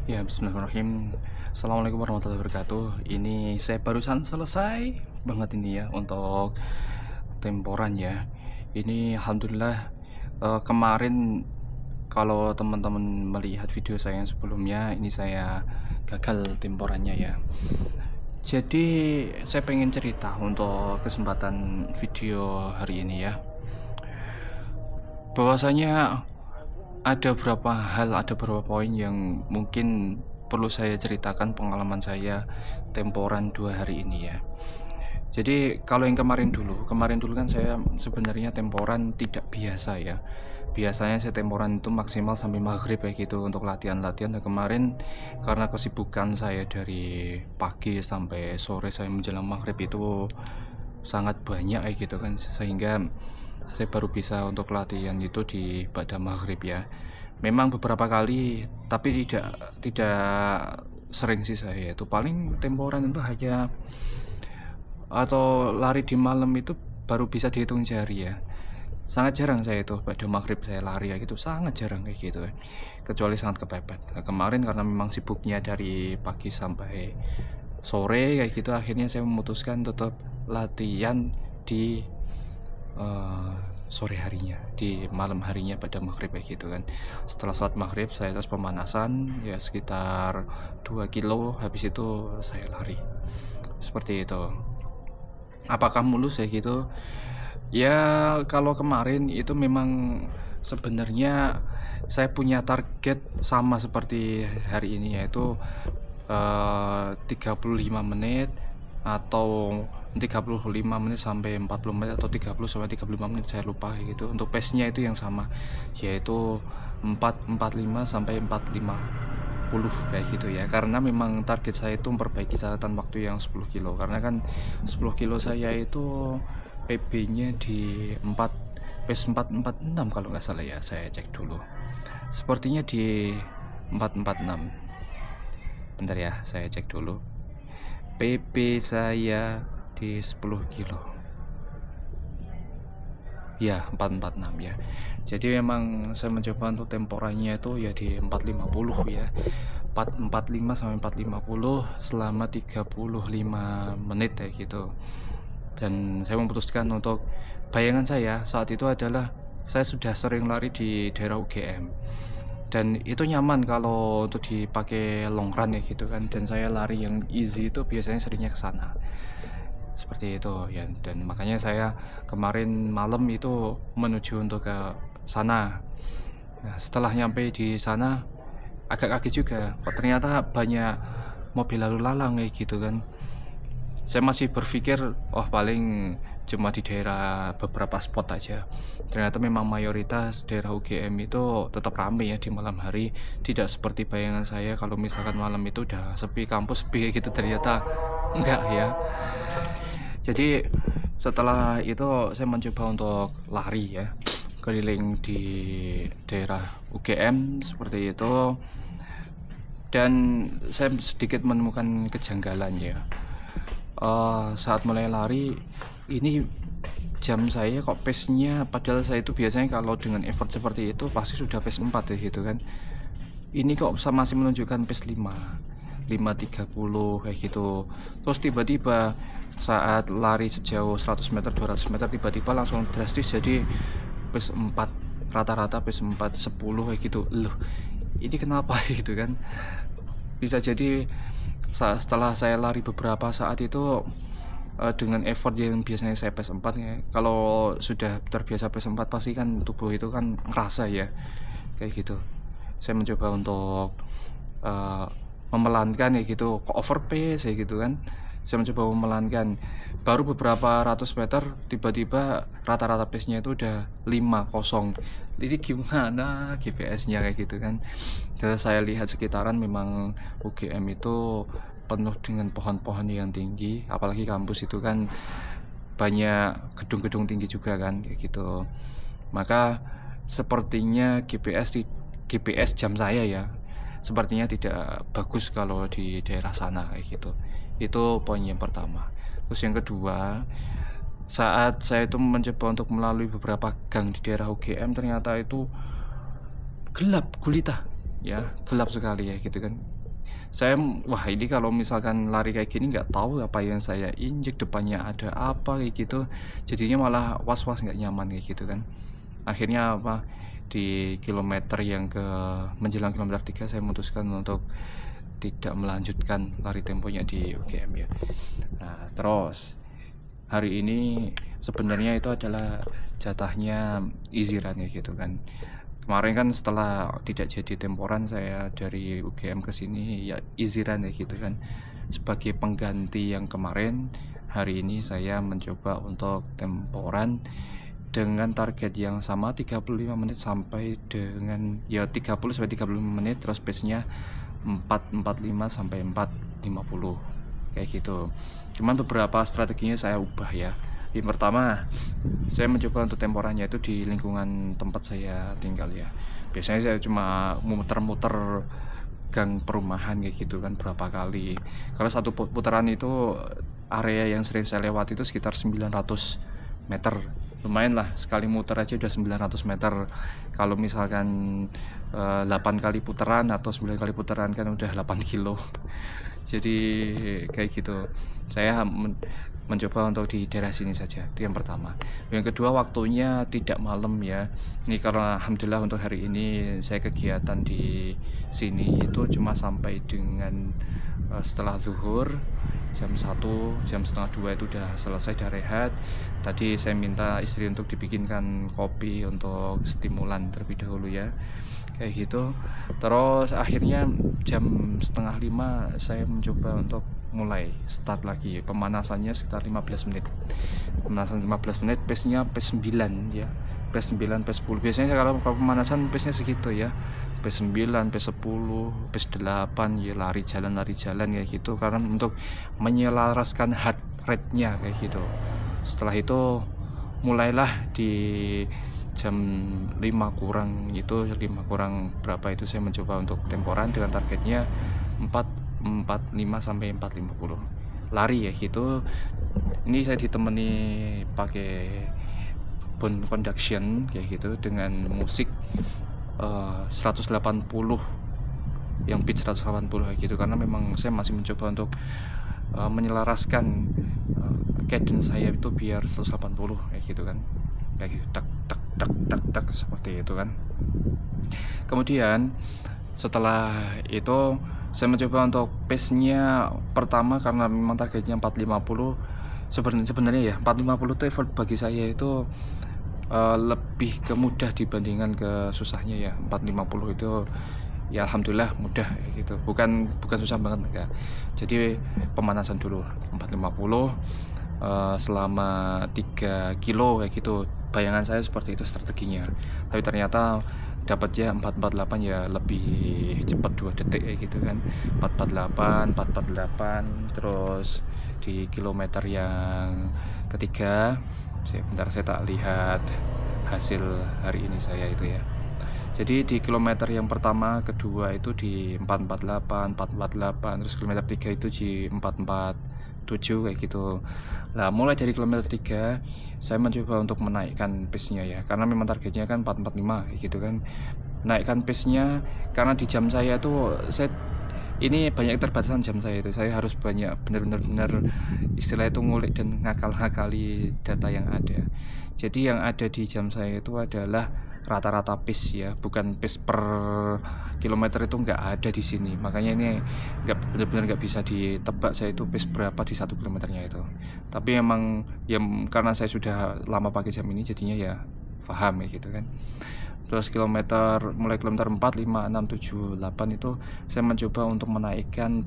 Ya, bismillahirrahmanirrahim. Assalamualaikum warahmatullahi wabarakatuh. Ini saya barusan selesai banget ini ya untuk temporan ya. Ini alhamdulillah kemarin kalau teman-teman melihat video saya yang sebelumnya, ini saya gagal temporannya ya. Jadi saya pengen cerita untuk kesempatan video hari ini ya. Bahwasanya ada beberapa poin yang mungkin perlu saya ceritakan pengalaman saya temporan 2 hari ini ya. Jadi kalau yang kemarin dulu kan saya sebenarnya temporan tidak biasa ya. Biasanya saya temporan itu maksimal sampai maghrib kayak gitu untuk latihan-latihan. Dan kemarin karena kesibukan saya dari pagi sampai sore saya menjelang maghrib itu sangat banyak kayak gitu kan, sehingga saya baru bisa untuk latihan itu di pada maghrib ya. Memang beberapa kali, tapi tidak sering sih saya itu. Paling temporan itu hanya atau lari di malam itu baru bisa dihitung jari ya. Sangat jarang saya itu pada maghrib saya lari ya gitu, sangat jarang kayak gitu ya. Kecuali sangat kepepet. Nah, kemarin karena memang sibuknya dari pagi sampai sore kayak gitu, akhirnya saya memutuskan tetap latihan di sore harinya, di malam harinya pada maghrib kayak gitu kan. Setelah sholat maghrib saya terus pemanasan ya sekitar 2 kilo, habis itu saya lari seperti itu. Apakah mulus ya gitu ya? Kalau kemarin itu memang sebenarnya saya punya target sama seperti hari ini, yaitu 35 menit atau 35 menit sampai 40 menit atau 30 sampai 35 menit, saya lupa gitu. Untuk pace-nya itu yang sama, yaitu 4:45 sampai 4:50 kayak gitu ya. Karena memang target saya itu memperbaiki catatan waktu yang 10 kilo. Karena kan 10 kilo saya itu PB-nya di 4 pace 4:46 kalau nggak salah ya. Saya cek dulu. Sepertinya di 4:46. Bentar ya, saya cek dulu. PB saya di 10 kilo ya 4:46 ya. Jadi memang saya mencoba untuk temporannya itu ya di 4:50 ya, 4:45 sampai 4:50 selama 35 menit kayak gitu. Dan saya memutuskan untuk, bayangan saya saat itu adalah saya sudah sering lari di daerah UGM dan itu nyaman kalau untuk dipakai long run ya gitu kan. Dan saya lari yang easy itu biasanya seringnya ke sana seperti itu ya. Dan makanya saya kemarin malam itu menuju untuk ke sana. Nah, setelah nyampe di sana agak kaget juga, kok ternyata banyak mobil lalu lalang kayak gitu kan. Saya masih berpikir oh paling cuma di daerah beberapa spot aja. Ternyata memang mayoritas daerah UGM itu tetap ramai ya di malam hari. Tidak seperti bayangan saya kalau misalkan malam itu udah sepi, kampus sepi gitu, ternyata enggak ya. Jadi setelah itu saya mencoba untuk lari ya keliling di daerah UGM seperti itu, dan saya sedikit menemukan kejanggalan ya. Saat mulai lari ini jam saya kok pace-nya, padahal saya itu biasanya kalau dengan effort seperti itu pasti sudah pace 4 ya gitu kan. Ini kok masih menunjukkan pace 5:30 kayak gitu. Terus tiba-tiba saat lari sejauh 100 meter 200 meter tiba-tiba langsung drastis jadi pace 4, rata-rata pace 4:10 kayak gitu. Loh, ini kenapa gitu kan. Bisa jadi setelah saya lari beberapa saat itu dengan effort yang biasanya saya pace 4 ya, kalau sudah terbiasa pace 4 pasti kan tubuh itu kan ngerasa ya kayak gitu. Saya mencoba untuk memelankan ya gitu, kok over pace ya gitu kan. Saya mencoba memelankan, baru beberapa ratus meter tiba-tiba rata-rata pace-nya itu udah 5:0. Jadi gimana GPS-nya kayak gitu kan. Terus saya lihat sekitaran memang UGM itu penuh dengan pohon-pohon yang tinggi, apalagi kampus itu kan banyak gedung-gedung tinggi juga kan kayak gitu. Maka sepertinya GPS jam saya ya sepertinya tidak bagus kalau di daerah sana kayak gitu. Itu poin yang pertama. Terus yang kedua, saat saya itu mencoba untuk melalui beberapa gang di daerah UGM, ternyata itu gelap gulita. ya, gelap sekali ya gitu kan. Saya wah ini kalau misalkan lari kayak gini nggak tahu apa yang saya injek, depannya ada apa kayak gitu, jadinya malah was-was nggak nyaman kayak gitu kan. Akhirnya apa, di kilometer yang ke menjelang kilometer 3 saya memutuskan untuk tidak melanjutkan lari temponya di UGM ya. Nah terus hari ini sebenarnya itu adalah jatahnya easy run ya gitu kan. Kemarin kan setelah tidak jadi temporan saya dari UGM ke sini ya easy run ya gitu kan. Sebagai pengganti yang kemarin, hari ini saya mencoba untuk temporan dengan target yang sama 35 menit sampai dengan ya 30 sampai 35 menit, terus pace-nya 4:45 sampai 4:50 kayak gitu. Cuman beberapa strateginya saya ubah ya. Yang pertama, saya mencoba untuk temporannya itu di lingkungan tempat saya tinggal ya. Biasanya saya cuma muter-muter gang perumahan kayak gitu kan berapa kali. Kalau satu putaran itu area yang sering saya lewati itu sekitar 900 meter. Lumayan lah, sekali muter aja udah 900 meter. Kalau misalkan 8 kali putaran atau 9 kali putaran kan udah 8 kilo. Jadi kayak gitu. Saya mencoba untuk di daerah sini saja, itu yang pertama. Yang kedua, waktunya tidak malam ya. Ini karena alhamdulillah untuk hari ini saya kegiatan di sini itu cuma sampai dengan setelah zuhur jam 1, jam setengah 2 itu udah selesai, udah rehat. Tadi saya minta istri untuk dibikinkan kopi untuk stimulan terlebih dahulu ya, kayak gitu. Terus akhirnya jam setengah 5 saya mencoba untuk mulai start lagi pemanasannya sekitar 15 menit. Pemanasan 15 menit, pace-nya pace 9 ya. Pace 9, pace 10. Biasanya kalau pemanasan pace-nya segitu ya. Pace 9, pace 10, pace 8 ya, lari jalan kayak gitu karena untuk menyelaraskan heart rate-nya kayak gitu. Setelah itu mulailah di jam 5 kurang itu, 5 kurang berapa itu saya mencoba untuk temporan dengan targetnya 4:45 sampai 4:50 lari ya gitu. Ini saya ditemani pakai bone conduction kayak gitu dengan musik 180 yang beat 180 kayak gitu, karena memang saya masih mencoba untuk menyelaraskan cadence saya itu biar 180 kayak gitu kan, kayak gitu, tak tak tak tak tak seperti itu kan. Kemudian setelah itu saya mencoba untuk pace-nya pertama karena memang targetnya 4:50. Sebenarnya ya 4:50 itu effort bagi saya itu lebih kemudah dibandingkan ke susahnya ya. 4:50 itu ya alhamdulillah mudah gitu, bukan susah banget enggak. Jadi pemanasan dulu 4:50 selama 3 kilo kayak gitu. Bayangan saya seperti itu strateginya, tapi ternyata dapatnya 4:48 ya, lebih cepat 2 detik kayak gitu kan. 4:48 terus di kilometer yang ketiga bentar saya tak lihat hasil hari ini saya itu ya. Jadi di kilometer yang pertama, kedua itu di 4:48, terus kilometer 3 itu di 4:47 kayak gitu. Nah mulai dari kilometer 3 saya mencoba untuk menaikkan pace-nya ya, karena memang targetnya kan 4:45 kayak gitu kan. Naikkan pace-nya karena di jam saya tuh ini banyak terbatasan jam saya itu. Saya harus banyak benar-benar istilah itu ngulik dan ngakali data yang ada. Jadi yang ada di jam saya itu adalah rata-rata pace ya, bukan pace per kilometer, itu nggak ada di sini. Makanya ini benar-benar nggak bisa ditebak saya itu pace berapa di 1 kilometernya itu. Tapi emang ya karena saya sudah lama pakai jam ini jadinya ya paham ya gitu kan. Terus mulai kilometer 4, 5, 6, 7, 8 itu saya mencoba untuk menaikkan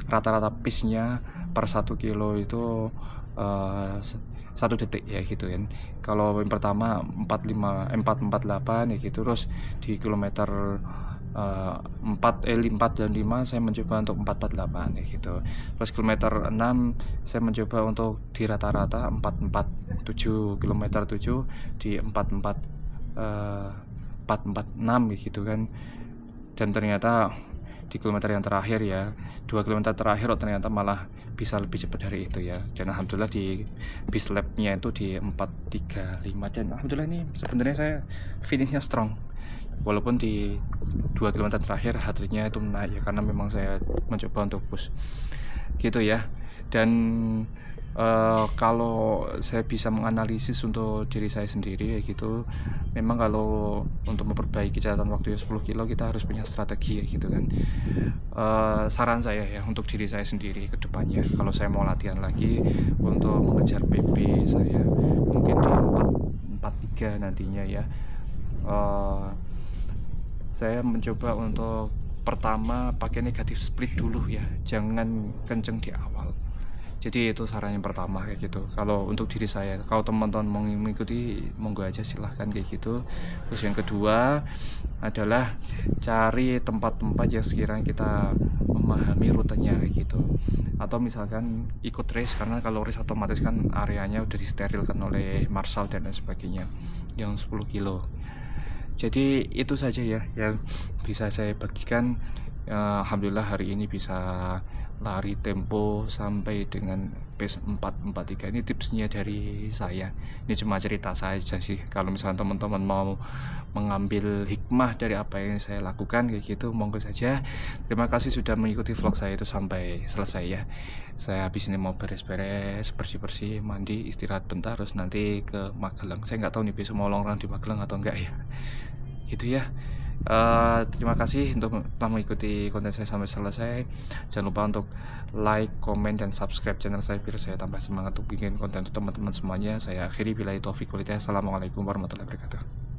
rata-rata pace-nya per 1 kilo itu 1 detik ya gitu kan. Kalau yang pertama 4:48 ya gitu, terus di kilometer 4 dan 5 saya mencoba untuk 4:48 ya gitu. Terus kilometer 6 saya mencoba untuk di rata-rata 4:47, kilometer 7 di 4:46 gitu kan. Dan ternyata di kilometer yang terakhir ya, 2 kilometer terakhir ternyata malah bisa lebih cepat dari itu ya. Dan alhamdulillah di bis lab-nya itu di 4:35, dan alhamdulillah ini sebenarnya saya finishnya strong. walaupun di 2 kilometer terakhir heart rate-nya itu naik ya, karena memang saya mencoba untuk push gitu ya. Dan kalau saya bisa menganalisis untuk diri saya sendiri ya gitu, memang kalau untuk memperbaiki catatan waktu 10 kilo kita harus punya strategi ya gitu kan. Saran saya ya untuk diri saya sendiri ke depannya, kalau saya mau latihan lagi untuk mengejar PB saya mungkin di 443 nantinya ya, saya mencoba untuk pertama pakai negatif split dulu ya, jangan kenceng di awal. Jadi itu saran yang pertama kayak gitu. Kalau untuk diri saya, kalau teman-teman mau mengikuti monggo aja silahkan kayak gitu. Terus yang kedua adalah cari tempat-tempat yang sekiranya kita memahami rutenya kayak gitu. Atau misalkan ikut race, karena kalau race otomatis kan areanya udah disterilkan oleh marshal dan lain sebagainya yang 10 kilo. Jadi itu saja ya yang bisa saya bagikan. Alhamdulillah hari ini bisa lari tempo sampai dengan pace 443. Ini tipsnya dari saya, ini cuma cerita saja sih. Kalau misalnya teman-teman mau mengambil hikmah dari apa yang saya lakukan kayak gitu, monggo saja. Terima kasih sudah mengikuti vlog saya itu sampai selesai ya. Saya habis ini mau beres-beres, bersih-bersih, mandi, istirahat bentar, terus nanti ke Magelang. Saya nggak tahu nih besok mau long run di Magelang atau enggak ya, gitu ya. Terima kasih untuk telah mengikuti konten saya sampai selesai. Jangan lupa untuk like, komen, dan subscribe channel saya biar saya tambah semangat untuk bikin konten untuk teman-teman semuanya. Saya akhiri, billahi taufik walhidayah. Assalamualaikum warahmatullahi wabarakatuh.